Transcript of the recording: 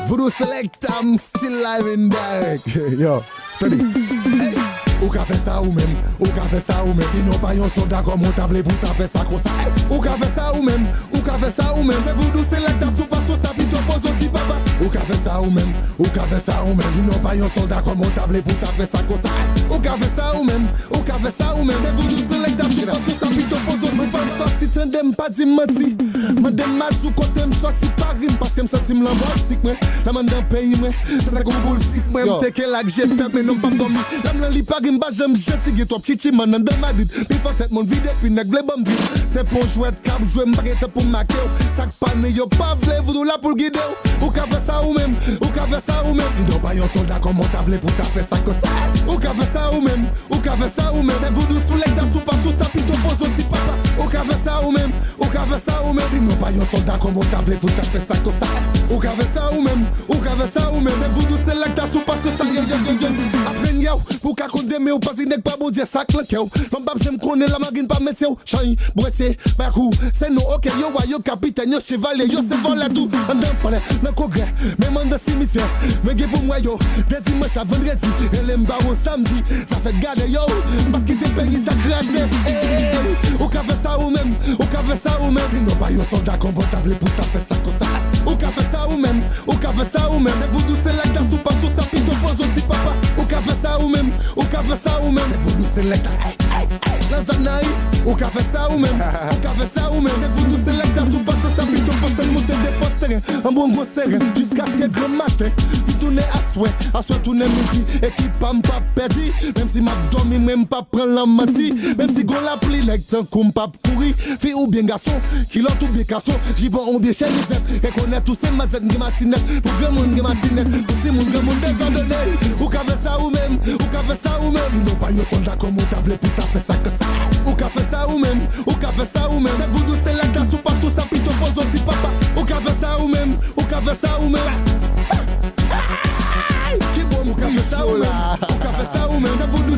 Voodoo Select, I'm still live and direct. Yo, tenez. Hey. Ou ka fait ça ou même, ou ka fait ça ou même. Sinon pas yon soldat comme on t'a vle pour t'a fait ça comme ça. Hey. Ou ka fait ça ou même, ou ka fait ça ou même. C'est Voodoo Select, sous pas sous ça pito pose au petit papa. Ou ka fait ça ou même, ou ka fait ça ou même. Sinon pas yon soldat comme on t'a vle pour t'a fait ça comme ça. Hey. Ou ka fait ça ou même, ou ka fait ça ou même. C'est Voodoo Select, sous pas sous ça pito pose au petit papa. Sorti tendem pas di menti. Madame Mazou côté me sorti Paris parce que me senti me l'embrasse moi. La man dans pays moi. C'est ça qu'on boule sick moi. M'te que là que j'ai fait mais non pas dormi. La me li Paris m'ba j'aime jeter toi petit man dans Madrid. Puis faut tête mon vide puis nèg vle bambi. C'est pour jouer de cap jouer m'baguette pour maquer. Ça pas né yo pas vle vous là pour guider. Ou ka faire ça ou même, ou ka faire ça ou même. Si non pas yon soldat comme on t'a vle pour t'a faire ça comme ça. Ou ka faire ça ou même, ou ka faire ça ou même. C'est vous sous les sous pas sous ça plutôt pose au petit papa. Ou ka faire ça ou même, ou ka faire ça ou même. Si non pas yon soldat comme on t'a vle pour t'a faire ça comme ça. Ou ka faire ça ou même, ou ka faire ça ou même. C'est vous c'est là que t'as sous pas sous ça. Après yo, pour ka condamner ou pas nèg pas bon dire ça claque yo. Femme bab j'aime connaître la marine pas mettre yo. Chai, boité, bakou, c'est non OK yo wa yo capitaine yo chevalier yo c'est vol là tout. En dans palais, dans congrès, même en dans cimetière. Mais pour moi yo, des dimanche à vendredi, et les m'ba au samedi, ça fait garder yo. Pas quitter pays ça crasé. Ou ka fait ça ou même, ou ka fait ça ou même. Sinon pas yo soldat comme t'a vle pour t'a fait ça comme ça. Ou ka fait ça ou même, ou ka fait ça ou même. C'est Voodoo Select sous pas sous ça pito pose au petit papa. Ou ka fait ça ou même, ou ka fait ça ou même. C'est Voodoo Select. Lazanaï, ou ka fait ça ou même, ou ka fait ça ou même. C'est Voodoo Select sous pas sous ça pito pose monter des potes terrain. Un bon gros serré jusqu'à ce que grand matin. Vous tournez à souhait tourner midi. Équipe pas perdu. Même si m'a dormi même pas prendre la mati. Même si gon la pli leg tant qu'on pas courir. Fille ou bien garçon, qui l'ont tout bien garçon. J'y bon on bien chez les et connaît tous ces mazette de matinette. Pour grand monde de matinette, pour ces monde grand monde désordonné. Ou ka fait ça ou même, ou ka fait ça ou même. Sinon pas yo soldat comme on t'a vle pour t'a fait ça que ça. Ou ka fait ça ou même, ou ka fait ça ou même. C'est Voodoo Select sous pas sous ça pito pose au petit papa. Ou ka fait ça ou même, ou ka fait ça ou même. Qui bon ou ka fait ça ou même, ou ka fait ça ou même. C'est Voodoo